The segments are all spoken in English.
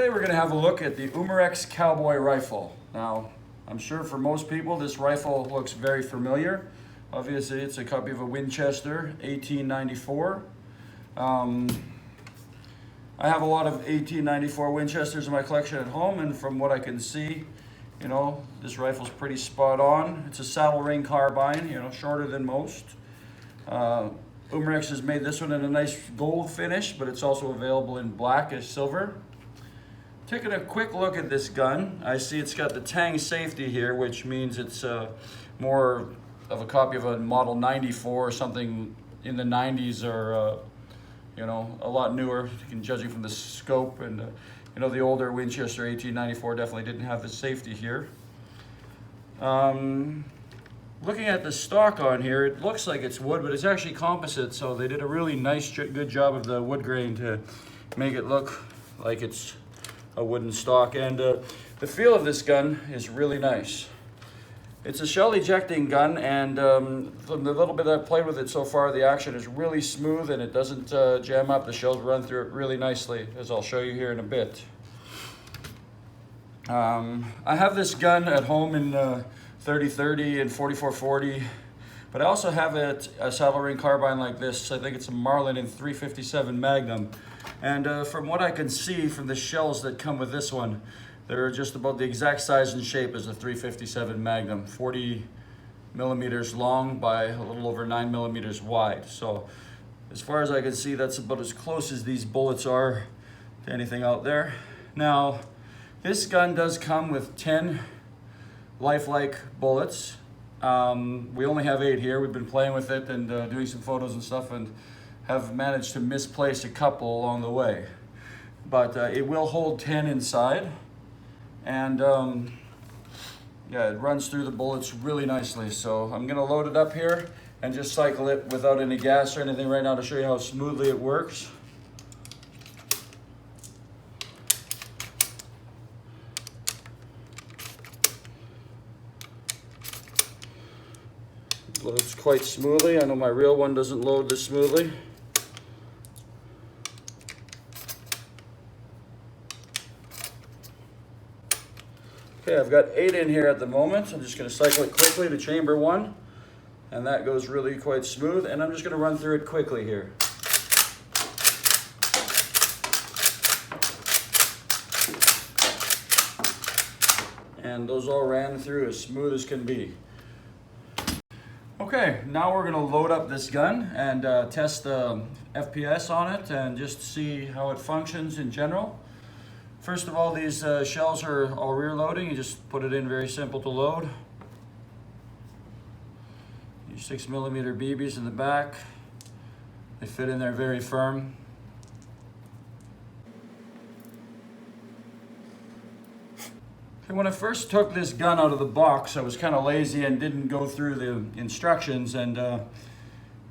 Today we're going to have a look at the UMAREX Cowboy rifle. Now, I'm sure for most people this rifle looks very familiar. Obviously it's a copy of a Winchester 1894. I have a lot of 1894 Winchesters in my collection at home, and from what I can see, you know, this rifle's pretty spot on. It's a saddle ring carbine, you know, shorter than most. UMAREX has made this one in a nice gold finish, but it's also available in black as silver. Taking a quick look at this gun, I see it's got the tang safety here, which means it's more of a copy of a model 94 or something in the 90s, or you know, a lot newer, judging from the scope. And you know, the older Winchester 1894 definitely didn't have the safety here. Looking at the stock on here, it looks like it's wood, but it's actually composite, so they did a really nice, good job of the wood grain to make it look like it's a wooden stock. And the feel of this gun is really nice. It's a shell ejecting gun, and from the little bit I've played with it so far, the action is really smooth and it doesn't jam up. The shells run through it really nicely, as I'll show you here in a bit. I have this gun at home in 30-30 and 44-40, but I also have a saddle ring carbine like this. I think it's a Marlin in 357 Magnum. And from what I can see from the shells that come with this one, they're just about the exact size and shape as a 357 Magnum, 40 millimeters long by a little over 9 millimeters wide. So as far as I can see, that's about as close as these bullets are to anything out there. Now, this gun does come with 10 lifelike bullets. We only have 8 here. We've been playing with it and doing some photos and stuff, and have managed to misplace a couple along the way. But it will hold 10 inside. And yeah, it runs through the bullets really nicely. So I'm gonna load it up here and just cycle it without any gas or anything right now to show you how smoothly it works. It loads quite smoothly. I know my real one doesn't load this smoothly. Okay, I've got 8 in here at the moment. I'm just going to cycle it quickly to chamber 1, and that goes really quite smooth. And I'm just going to run through it quickly here. And those all ran through as smooth as can be. Okay, now we're going to load up this gun and test the FPS on it and just see how it functions in general. First of all, these shells are all rear loading. You just put it in, very simple to load. Your 6mm BBs in the back. They fit in there very firm. Okay, when I first took this gun out of the box, I was kind of lazy and didn't go through the instructions, and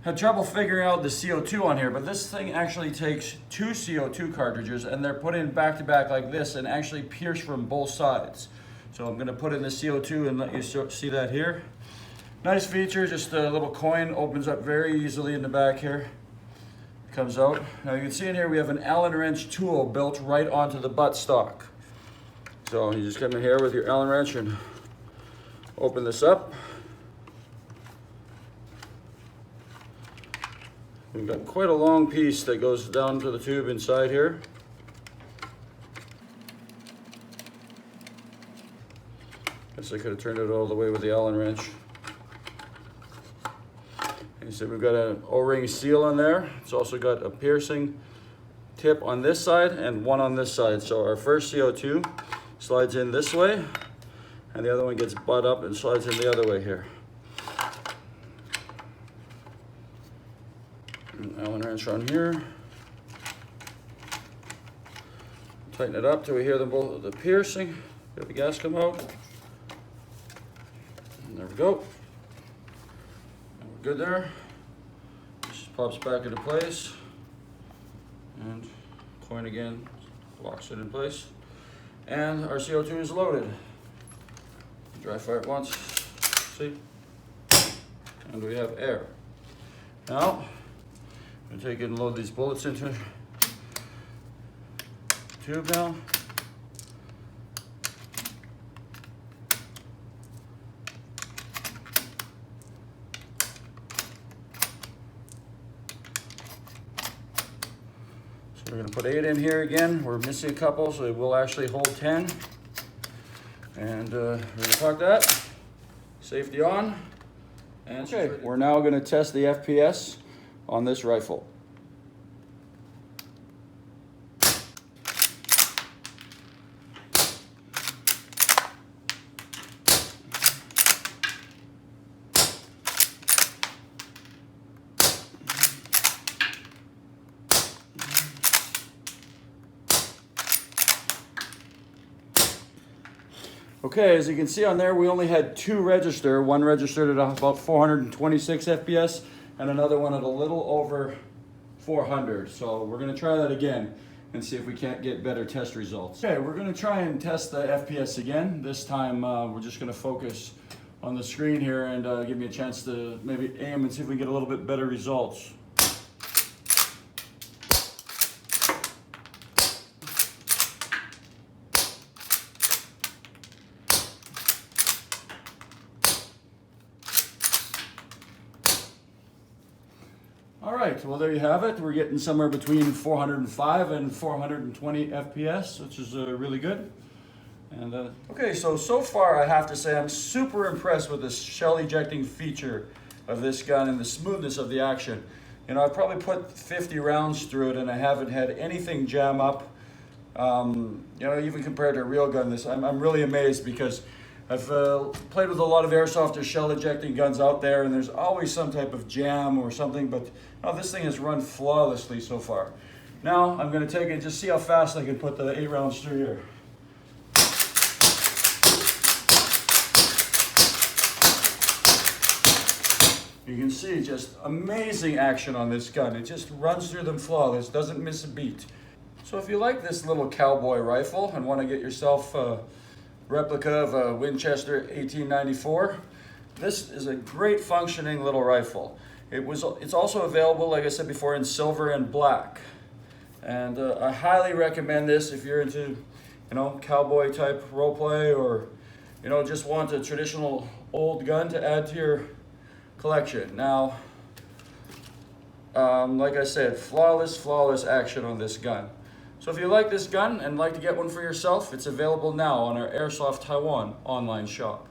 had trouble figuring out the CO2 on here, but this thing actually takes 2 CO2 cartridges, and they're put in back to back like this and actually pierce from both sides. So I'm gonna put in the CO2 and let you see that here. Nice feature, just a little coin, opens up very easily in the back here. Comes out. Now you can see in here we have an Allen wrench tool built right onto the buttstock. So you just come in here with your Allen wrench and open this up. We've got quite a long piece that goes down to the tube inside here. Guess I could have turned it all the way with the Allen wrench. And so we've got an O-ring seal on there. It's also got a piercing tip on this side and one on this side. So our first CO2 slides in this way, and the other one gets butt up and slides in the other way here. Allen wrench on here. Tighten it up till we hear the piercing. Get the gas come out. And there we go. And we're good there. Just pops back into place. And coin again locks it in place. And our CO2 is loaded. Dry fire it once. See? And we have air. Now, I'm going to take it and load these bullets into the tube now. We're gonna put 8 in here again. We're missing a couple, so it will actually hold 10. And we're gonna park that. Safety on. And okay, we're now gonna test the FPS on this rifle. Okay, as you can see on there, we only had 2 register. One registered at about 426 FPS and another one at a little over 400. So we're gonna try that again and see if we can't get better test results. Okay, we're gonna try and test the FPS again. This time we're just gonna focus on the screen here and give me a chance to maybe aim and see if we can get a little bit better results. All right, well there you have it. We're getting somewhere between 405 and 420 FPS, which is really good. And okay, so far I have to say I'm super impressed with the shell ejecting feature of this gun and the smoothness of the action. You know, I've probably put 50 rounds through it and I haven't had anything jam up. You know, even compared to a real gun, I'm really amazed because I've played with a lot of airsoft or shell ejecting guns out there, and there's always some type of jam or something, but this thing has run flawlessly so far. Now I'm going to take it and just see how fast I can put the 8 rounds through here. You can see just amazing action on this gun. It just runs through them flawless, doesn't miss a beat. So if you like this little Cowboy rifle and want to get yourself replica of a Winchester 1894. This is a great functioning little rifle. It's also available, like I said before, in silver and black. And I highly recommend this if you're into, cowboy type role play, or, just want a traditional old gun to add to your collection. Now, like I said, flawless action on this gun. So if you like this gun and like to get one for yourself, it's available now on our Airsoft Taiwan online shop.